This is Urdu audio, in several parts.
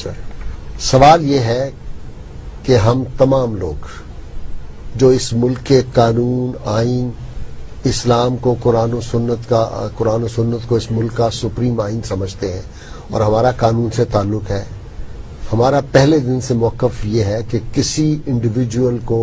سر سوال یہ ہے کہ ہم تمام لوگ جو اس ملک کے قانون، آئین، اسلام کو قرآن و سنت کو اس ملک کا سپریم آئین سمجھتے ہیں اور ہمارا قانون سے تعلق ہے، ہمارا پہلے دن سے موقف یہ ہے کہ کسی انڈیویجول کو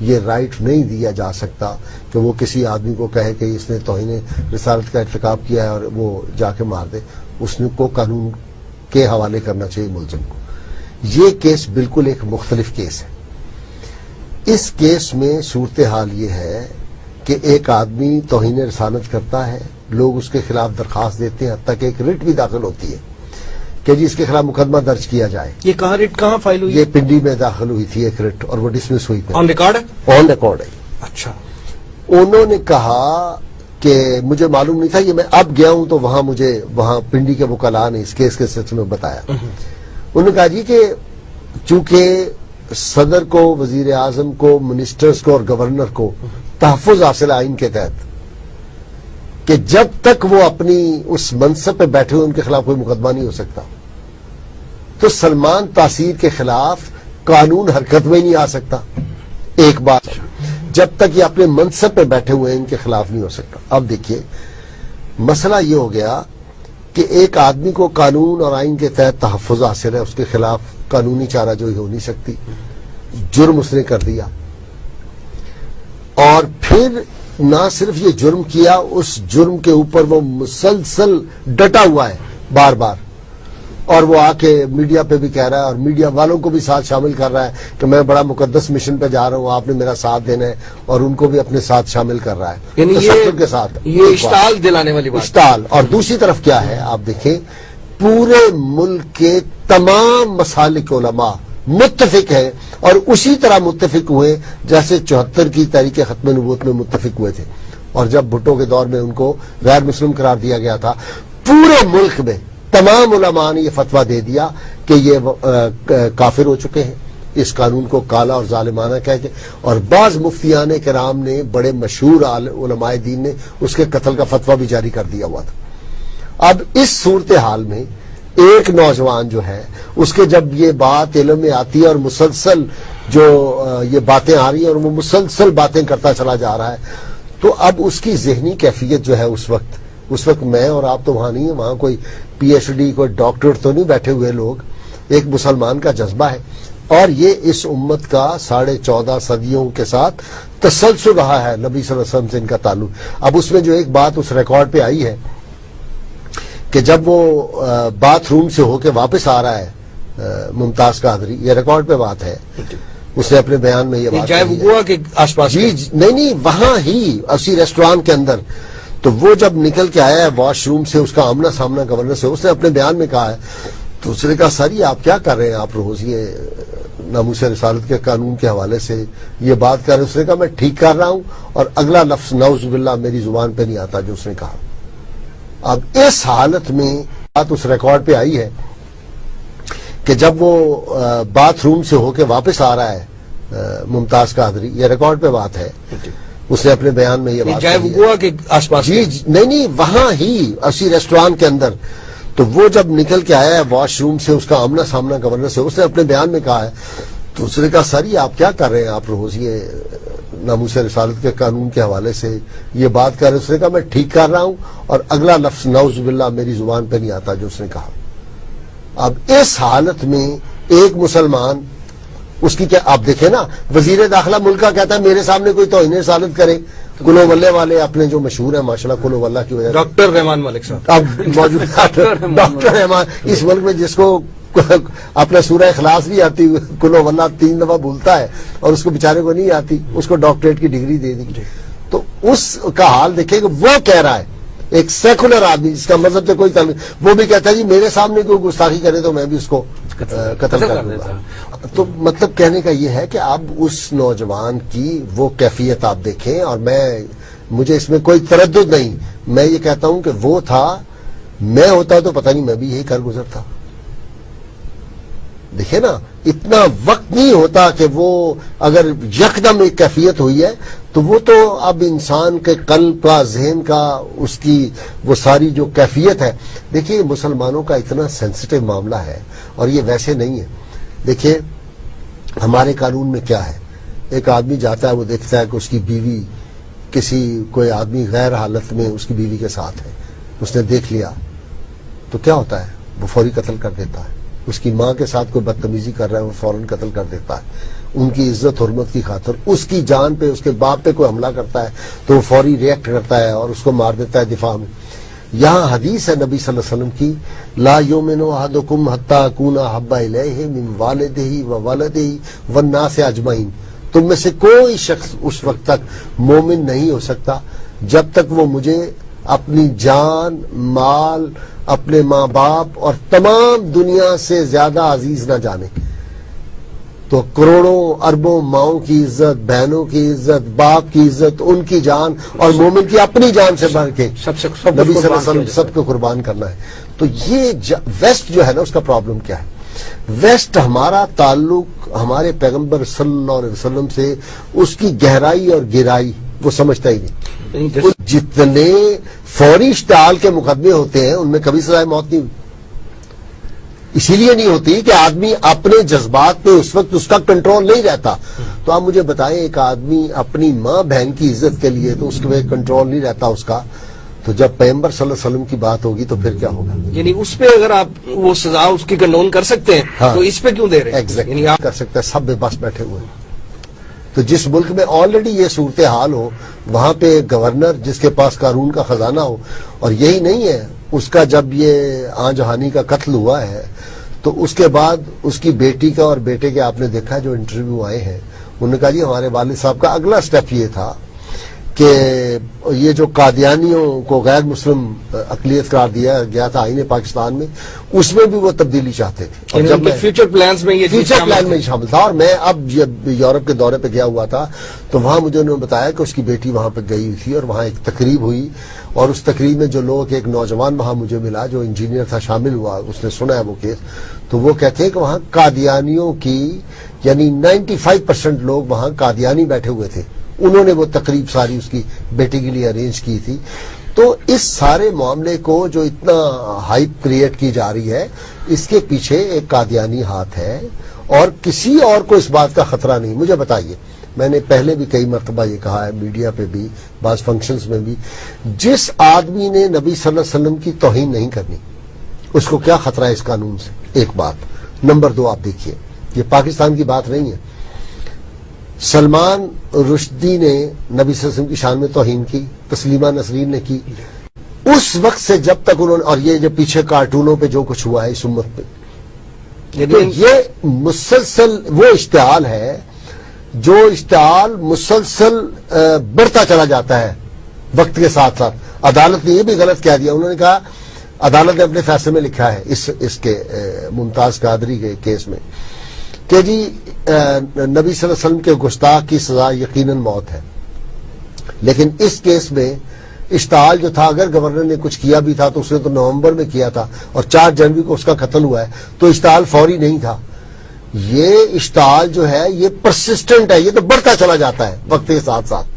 یہ رائٹ نہیں دیا جا سکتا کہ وہ کسی آدمی کو کہے کہ اس نے توہین رسالت کا ارتکاب کیا ہے اور وہ جا کے مار دے، اس کو قانون کے حوالے کرنا چاہیے ملزم کو۔ یہ کیس بالکل ایک مختلف کیس ہے۔ اس کیس میں صورتحال یہ ہے کہ ایک آدمی توہین رسالت کرتا ہے، لوگ اس کے خلاف درخواست دیتے ہیں، حتیٰ کہ ایک ریٹ بھی داخل ہوتی ہے کہ جی اس کے خلاف مقدمہ درج کیا جائے۔ یہ کہاں ریٹ کہاں فائل ہوئی؟ یہ پنڈی میں داخل ہوئی تھی ایک ریٹ اور وہ ڈسمس ہوئی تھی۔ آن ریکارڈ ہے؟ آن ریکارڈ ہے۔ اچھا، انہوں نے کہا کہ مجھے معلوم نہیں تھا، یہ میں اب گیا ہوں تو وہاں پنڈی کے وکلاء نے اس کیس کے سلسلے میں بتایا۔ انہوں نے کہا جی کہ چونکہ صدر کو، وزیر اعظم کو، منسٹرز کو اور گورنر کو تحفظ حاصل آئین کے تحت کہ جب تک وہ اپنی اس منصب پہ بیٹھے ہوئے ان کے خلاف کوئی مقدمہ نہیں ہو سکتا، تو سلمان تاثیر کے خلاف قانون حرکت میں نہیں آ سکتا۔ ایک بات، جب تک یہ اپنے منصب پہ بیٹھے ہوئے ہیں ان کے خلاف نہیں ہو سکتا۔ اب دیکھیے مسئلہ یہ ہو گیا کہ ایک آدمی کو قانون اور آئین کے تحت تحفظ حاصل ہے، اس کے خلاف قانونی چارہ جوئی ہو نہیں سکتی، جرم اس نے کر دیا، اور پھر نہ صرف یہ جرم کیا، اس جرم کے اوپر وہ مسلسل ڈٹا ہوا ہے بار بار، اور وہ آ کے میڈیا پہ بھی کہہ رہا ہے اور میڈیا والوں کو بھی ساتھ شامل کر رہا ہے کہ میں بڑا مقدس مشن پہ جا رہا ہوں، آپ نے میرا ساتھ دینا ہے، اور ان کو بھی اپنے ساتھ شامل کر رہا ہے، یعنی تشدد کے ساتھ۔ یہ اشتعال دلانے والی بات۔ اشتعال۔ اور دوسری طرف کیا ہے آپ دیکھیں، پورے ملک کے تمام مسالک علماء متفق ہیں اور اسی طرح متفق ہوئے جیسے 74 کی تحریک ختم نبوت میں متفق ہوئے تھے، اور جب بھٹو کے دور میں ان کو غیر مسلم قرار دیا گیا تھا، پورے ملک میں تمام علماء نے یہ فتویٰ دے دیا کہ یہ کافر ہو چکے ہیں، اس قانون کو کالا اور ظالمانہ کہہ کے، اور بعض مفتیان کرام نے، بڑے مشہور علماء دین نے اس کے قتل کا فتویٰ بھی جاری کر دیا ہوا تھا۔ اب اس صورتحال میں ایک نوجوان جو ہے، اس کے جب یہ بات علم میں آتی ہے اور مسلسل جو یہ باتیں آ رہی ہیں اور وہ مسلسل باتیں کرتا چلا جا رہا ہے، تو اب اس کی ذہنی کیفیت جو ہے اس وقت میں اور آپ تو وہاں نہیں ہیں، وہاں کوئی پی ایچ ڈی کوئی ڈاکٹر تو نہیں بیٹھے ہوئے لوگ، ایک مسلمان کا جذبہ ہے، اور یہ اس امت کا 14.5 صدیوں کے ساتھ تسلسل رہا ہے، نبی صلی اللہ علیہ وسلم سے ان کا تعلق۔ اب اس میں جو ایک بات اس ریکارڈ پہ آئی ہے کہ جب وہ باتھ روم سے ہو کے واپس آ رہا ہے ممتاز قادری، یہ ریکارڈ پہ بات ہے، اس نے اپنے بیان میں یہ بات کے آس پاس، جی نہیں وہاں ہی اسی ریسٹوران کے اندر، تو وہ جب نکل کے آیا ہے واش روم سے، اس کا آمنا سامنا گورنر سے، اس نے اپنے بیان میں کہا ہے، تو اس نے کہا سر یہ آپ کیا کر رہے ہیں، آپ روز یہ ناموس رسالت کے قانون کے حوالے سے یہ بات کر رہے ہیں۔ اس نے کہا میں ٹھیک کر رہا ہوں، اور اگلا لفظ نعوذ باللہ میری زبان پہ نہیں آتا جو اس نے کہا۔ اب اس حالت میں بات اس ریکارڈ پہ آئی ہے کہ جب وہ باتھ روم سے ہو کے واپس آ رہا ہے ممتاز قادری، یہ ریکارڈ پہ بات ہے، اس نے اپنے بیان میں یہ بات کے آس پاس، جی نہیں وہاں ہی اسی ریسٹوران کے اندر، تو وہ جب نکل کے آیا ہے واش روم سے، اس کا آمنا سامنا گورنر سے، اس نے اپنے بیان میں کہا ہے، تو اس نے کہا سر یہ آپ کیا کر رہے ہیں، آپ روز یہ ناموس رسالت کے قانون کے حوالے سے یہ بات کر رہے ہیں۔ اس نے کہا میں ٹھیک کر رہا ہوں، اور اگلا لفظ نعوذ باللہ میری زبان پہ نہیں آتا جو اس نے کہا۔ اب اس حالت میں ایک مسلمان، اس کی کیا آپ دیکھیں نا، وزیر داخلہ ملک کا کہتا ہے میرے سامنے کوئی توہین رسالت کرے، کلو ولے والے اپنے جو مشہور ہیں ماشاءاللہ کلو واللہ کی وجہ سے، ڈاکٹر رحمان ملک صاحب اب موجود ڈاکٹر رحمان اس ملک میں جس کو اپنا سورہ اخلاص نہیں آتی، کلو واللہ 3 دفعہ بھولتا ہے، اور اس کو بیچارے کو نہیں آتی، اس کو ڈاکٹریٹ کی ڈگری دے دی، تو اس کا حال دیکھیں کہ وہ کہہ رہا ہے، ایک سیکولر آدمی جس کا مذہب سے کوئی تعلق، وہ بھی کہتا ہے جی میرے سامنے کوئی گستاخی کرے تو میں بھی اس کو قتل کر دوں گا۔ تو مطلب کہنے کا یہ ہے کہ اب اس نوجوان کی وہ کیفیت آپ دیکھیں، اور مجھے اس میں کوئی تردد نہیں، میں یہ کہتا ہوں کہ وہ تھا، میں ہوتا تو پتہ نہیں میں بھی یہی کر گزرتا۔ دیکھیں نا اتنا وقت نہیں ہوتا کہ وہ اگر یکدم ایک کیفیت ہوئی ہے تو وہ تو اب انسان کے قلب کا، ذہن کا، اس کی وہ ساری جو کیفیت ہے. دیکھیے مسلمانوں کا اتنا سینسٹیو معاملہ ہے اور یہ ویسے نہیں ہے. دیکھیے ہمارے قانون میں کیا ہے، ایک آدمی جاتا ہے، وہ دیکھتا ہے کہ اس کی بیوی کوئی آدمی غیر حالت میں اس کی بیوی کے ساتھ ہے، اس نے دیکھ لیا تو کیا ہوتا ہے، وہ فوری قتل کر دیتا ہے. اس کی ماں کے ساتھ کوئی بدتمیزی کر رہا ہے، وہ فوراً قتل کر دیتا ہے. ان کی عزت حرمت کی خاطر اس کی جان پہ، اس کے باپ پہ کوئی حملہ کرتا ہے تو وہ فوری ریئیکٹ کرتا ہے اور اس کو مار دیتا ہے دفاع میں. یہاں حدیث ہے نبی صلی اللہ علیہ وسلم کی، لا یؤمن احدکم حتی اکون احب الیہ من والدہ وولدہ والناس اجمعین. تم میں سے کوئی شخص اس وقت تک مومن نہیں ہو سکتا جب تک وہ مجھے اپنی جان، مال، اپنے ماں باپ اور تمام دنیا سے زیادہ عزیز نہ جانے. تو کروڑوں اربوں ماؤں کی عزت، بہنوں کی عزت، باپ کی عزت، ان کی جان اور مومن کی اپنی جان سے بڑھ کے سب نبی صلی اللہ علیہ وسلم سب کو قربان کرنا ہے. تو یہ ویسٹ جو ہے نا، اس کا پرابلم کیا ہے؟ ویسٹ ہمارا تعلق ہمارے پیغمبر صلی اللہ علیہ وسلم سے، اس کی گہرائی اور گہرائی وہ سمجھتا ہی نہیں. جتنے فوری اشتعال کے مقدمے ہوتے ہیں ان میں کبھی سزائے موت نہیں ہوئی. اسی لیے نہیں ہوتی کہ آدمی اپنے جذبات پہ اس وقت اس کا کنٹرول نہیں رہتا. تو آپ مجھے بتائیں، ایک آدمی اپنی ماں بہن کی عزت کے لیے تو اس کے کنٹرول نہیں رہتا اس کا، تو جب پیغمبر صلی اللہ علیہ وسلم کی بات ہوگی تو پھر کیا ہوگا؟ یعنی اس پہ اگر آپ وہ سزا اس کی کنڈون کر سکتے ہیں تو اس پہ کیوں دے رہے ہیں؟ ایگزیکٹلی کر سکتے ہیں، سب بے بس بیٹھے ہوئے ہیں. تو جس ملک میں آلریڈی یہ صورتحال ہو، وہاں پہ گورنر جس کے پاس قانون کا خزانہ ہو، اور یہی نہیں ہے، اس کا جب یہ آن جہانی کا قتل ہوا ہے تو اس کے بعد اس کی بیٹی کا اور بیٹے کے آپ نے دیکھا جو انٹرویو آئے ہیں، انہوں نے کہا جی ہمارے والد صاحب کا اگلا سٹیپ یہ تھا کہ یہ جو قادیانیوں کو غیر مسلم اقلیت قرار دیا گیا تھا آئین پاکستان میں، اس میں بھی وہ تبدیلی چاہتے تھے. اور جب فیوچر پلانز میں یہ فیوچر پلان میں شامل تھا. اور میں اب جب یورپ کے دورے پہ گیا ہوا تھا تو وہاں مجھے انہوں نے بتایا کہ اس کی بیٹی وہاں پہ گئی تھی اور وہاں ایک تقریب ہوئی، اور اس تقریب میں جو لوگ، ایک نوجوان وہاں مجھے ملا جو انجینئر تھا، شامل ہوا، اس نے سنا ہے وہ کیس. تو وہ کہتے ہیں کہ وہاں قادیانیوں کی یعنی 95% لوگ وہاں قادیانی بیٹھے ہوئے تھے. انہوں نے وہ تقریب ساری اس کی بیٹی کے لیے ارینج کی تھی. تو اس سارے معاملے کو جو اتنا ہائپ کریٹ کی جا رہی ہے، اس کے پیچھے ایک قادیانی ہاتھ ہے اور کسی اور کو اس بات کا خطرہ نہیں. مجھے بتائیے، میں نے پہلے بھی کئی مرتبہ یہ کہا ہے، میڈیا پہ بھی، بعض فنکشنز میں بھی، جس آدمی نے نبی صلی اللہ علیہ وسلم کی توہین نہیں کرنی اس کو کیا خطرہ ہے اس قانون سے؟ ایک بات. نمبر 2، آپ دیکھیے، یہ پاکستان کی بات نہیں ہے. سلمان رشدی نے نبی صلی اللہ علیہ وسلم کی شان میں توہین کی، تسلیمہ نسرین نے کی. اس وقت سے جب تک انہوں نے، اور یہ جو پیچھے کارٹونوں پہ جو کچھ ہوا ہے اس امت پہ، تو یہ مسلسل وہ اشتعال ہے جو اشتعال مسلسل بڑھتا چلا جاتا ہے وقت کے ساتھ ساتھ. عدالت نے یہ بھی غلط کہہ دیا، انہوں نے کہا، عدالت نے اپنے فیصلے میں لکھا ہے اس کے ممتاز قادری کے کیس میں کہ جی نبی صلی اللہ علیہ وسلم کے گستاخ کی سزا یقیناً موت ہے، لیکن اس کیس میں اشتعال جو تھا، اگر گورنر نے کچھ کیا بھی تھا تو اس نے تو نومبر میں کیا تھا اور 4 جنوری کو اس کا قتل ہوا ہے، تو اشتعال فوری نہیں تھا. یہ اشتعال جو ہے یہ پرسسٹنٹ ہے، یہ تو بڑھتا چلا جاتا ہے وقت کے ساتھ ساتھ.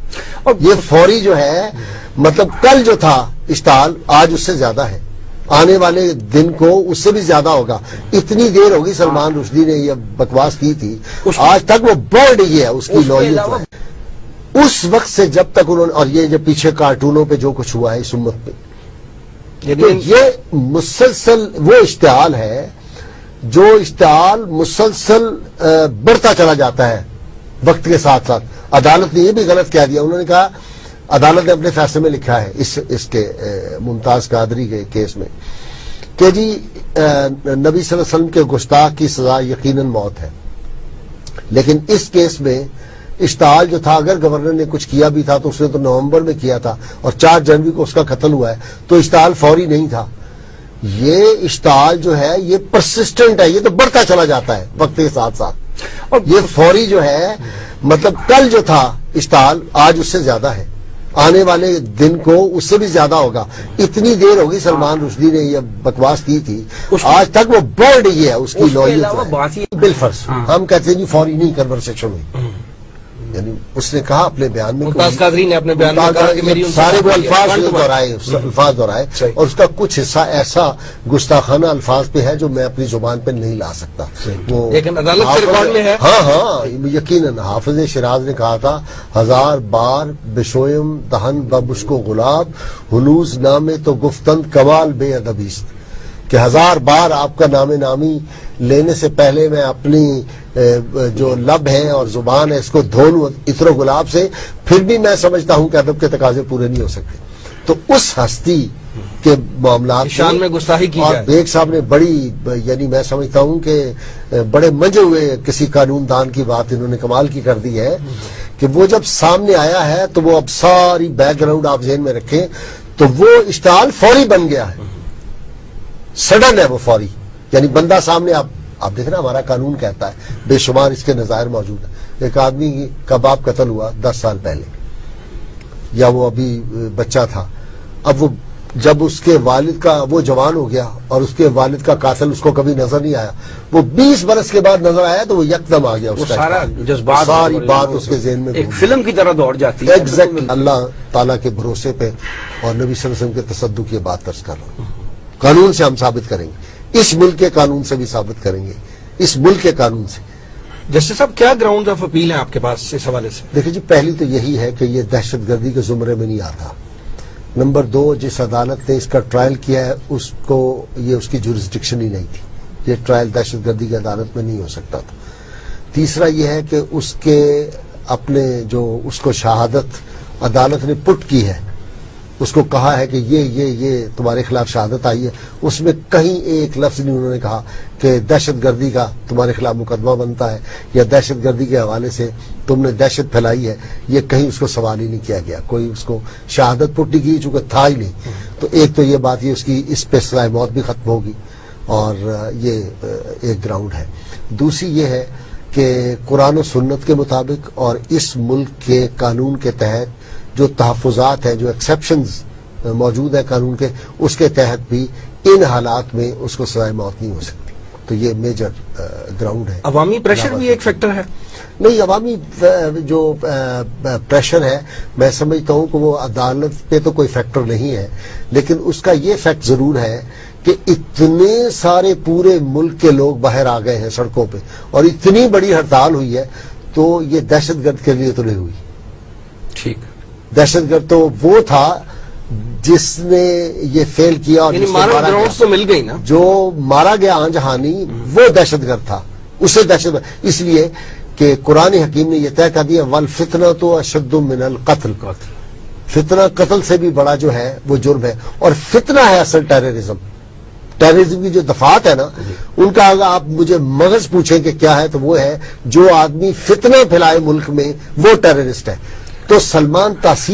اور یہ فوری جو ہے، مطلب کل جو تھا اشتعال آج اس سے زیادہ ہے، آنے والے دن کو اس سے بھی زیادہ ہوگا. اتنی دیر ہوگی سلمان رشدی نے یہ بکواس کی تھی، آج تک وہ بڑھ رہی ہے اس کی نوعیت. اس وقت سے جب تک انہوں نے، اور یہ جو پیچھے کارٹونوں پہ جو کچھ ہوا ہے اس امت پہ، تو یہ مسلسل وہ اشتعال ہے جو اشتعال مسلسل بڑھتا چلا جاتا ہے وقت کے ساتھ ساتھ. عدالت نے یہ بھی غلط کہہ دیا، انہوں نے کہا، عدالت نے اپنے فیصلے میں لکھا ہے اس کے ممتاز قادری کے کیس میں کہ جی نبی صلی اللہ علیہ وسلم کے گستاخ کی سزا یقیناً موت ہے، لیکن اس کیس میں اشتعال جو تھا، اگر گورنر نے کچھ کیا بھی تھا تو اس نے تو نومبر میں کیا تھا اور 4 جنوری کو اس کا قتل ہوا ہے، تو اشتعال فوری نہیں تھا. یہ اشتعال جو ہے یہ پرسسٹنٹ ہے، یہ تو بڑھتا چلا جاتا ہے وقت کے ساتھ ساتھ. اور یہ فوری جو ہے، مطلب کل جو تھا اشتعال آج اس سے زیادہ ہے، آنے والے دن کو اس سے بھی زیادہ ہوگا. اتنی دیر ہوگی سلمان رشدی نے یہ بکواس کی تھی، آج تک وہ بڑھ رہی ہے اس کی نوعیت. بالفرض ہم کہتے ہیں جی فوری نہیں، کنورسیشن ہوئی. یعنی اس نے کہا اپنے بیان میں، ممتاز قادری نے اپنے بیان میں کہا کہ میری سارے وہ الفاظ دہرائے اور اس کا کچھ حصہ ایسا گستاخانہ الفاظ پہ ہے جو میں اپنی زبان پہ نہیں لا سکتا. وہ لیکن عدالت کے ریکارڈ میں ہے. ہاں یقیناً حافظ شیراز نے کہا تھا 1000 بار بشویم دہن ببش کو غلاب ہنوز نامے تو گفتند کمال بے ادبیست، کہ 1000 بار آپ کا نام نامی لینے سے پہلے میں اپنی جو لب ہے اور زبان ہے اس کو دھو لوں عطر و گلاب سے، پھر بھی میں سمجھتا ہوں کہ ادب کے تقاضے پورے نہیں ہو سکتے. تو اس ہستی کے معاملات شان میں گستاخی کی اور جائے. بیگ صاحب نے بڑی، یعنی میں سمجھتا ہوں کہ بڑے منجے ہوئے کسی قانون دان کی بات انہوں نے کمال کی کر دی ہے کہ وہ جب سامنے آیا ہے تو وہ اب ساری بیک گراؤنڈ آپ ذہن میں رکھیں تو وہ اشتعال فوری بن گیا ہے، سڈن ہے وہ فوری. یعنی بندہ سامنے آپ دیکھیں نا، ہمارا قانون کہتا ہے بے شمار اس کے نظائر موجود ہیں. ایک آدمی کا باپ قتل ہوا 10 سال پہلے، یا وہ ابھی بچہ تھا، اب وہ جب اس کے والد کا، وہ جوان ہو گیا اور اس کے والد کا قاتل اس کو کبھی نظر نہیں آیا، وہ 20 برس کے بعد نظر آیا تو وہ یکدم آ گیا. اس سارا جذبات، ساری بات اس کے ذہن میں ایک فلم کی طرح دوڑ جاتی ہے. ایگزیکٹلی. اللہ تعالیٰ کے بھروسے پہ اور نبی صلی اللہ علیہ وسلم کے تصدق کی بات درج کر رہا ہوں. قانون سے ہم ثابت کریں گے، اس ملک کے قانون سے بھی ثابت کریں گے، اس ملک کے قانون سے. جسٹس صاحب کیا گراؤنڈ آف اپیل ہیں آپ کے پاس اس حوالے سے؟ دیکھیں جی، پہلی تو یہی ہے کہ یہ دہشت گردی کے زمرے میں نہیں آتا. نمبر 2، جس عدالت نے اس کا ٹرائل کیا ہے اس کو یہ اس کی جورسڈکشن ہی نہیں تھی، یہ ٹرائل دہشت گردی کی عدالت میں نہیں ہو سکتا تھا. تیسرا یہ ہے کہ اس کے اپنے جو اس کو شہادت عدالت نے پٹ کی ہے، اس کو کہا ہے کہ یہ تمہارے خلاف شہادت آئی ہے، اس میں کہیں ایک لفظ نہیں انہوں نے کہا کہ دہشت گردی کا تمہارے خلاف مقدمہ بنتا ہے یا دہشت گردی کے حوالے سے تم نے دہشت پھیلائی ہے. یہ کہیں اس کو سوال ہی نہیں کیا گیا، کوئی اس کو شہادت پٹ نہیں کی چونکہ تھا ہی نہیں. تو ایک تو یہ بات، یہ اس کی اس پہ سزائے موت بھی ختم ہوگی اور یہ ایک گراؤنڈ ہے. دوسری یہ ہے کہ قرآن و سنت کے مطابق اور اس ملک کے قانون کے تحت جو تحفظات ہیں، جو ایکسیپشنز موجود ہیں قانون کے، اس کے تحت بھی ان حالات میں اس کو سزائے موت نہیں ہو سکتی. تو یہ میجر گراؤنڈ ہے. عوامی پریشر بھی ایک فیکٹر ہے؟ نہیں، عوامی جو پریشر ہے میں سمجھتا ہوں کہ وہ عدالت پہ تو کوئی فیکٹر نہیں ہے، لیکن اس کا یہ فیکٹ ضرور ہے کہ اتنے سارے پورے ملک کے لوگ باہر آ گئے ہیں سڑکوں پہ اور اتنی بڑی ہڑتال ہوئی ہے، تو یہ دہشت گرد کے لیے تو نہیں ہوئی. ٹھیک. دہشت گرد تو وہ تھا جس نے یہ فیل کیا اور جس کو مارا گیا. تو مل گئی نا، جو مارا گیا آنجہانی وہ دہشت گرد تھا، اسے دہشت گرد اس لیے کہ قرآن حکیم نے یہ طے کر دیا والفتنہ تو اشد من القتل. فتنہ قتل سے بھی بڑا جو ہے وہ جرم ہے، اور فتنہ ہے اصل ٹیررزم. ٹیررزم کی جو دفعات ہے نا، ان کا اگر آپ مجھے مغز پوچھیں کہ کیا ہے تو وہ ہے جو آدمی فتنہ پھیلائے ملک میں وہ ٹیررسٹ ہے. تو سلمان تاثیر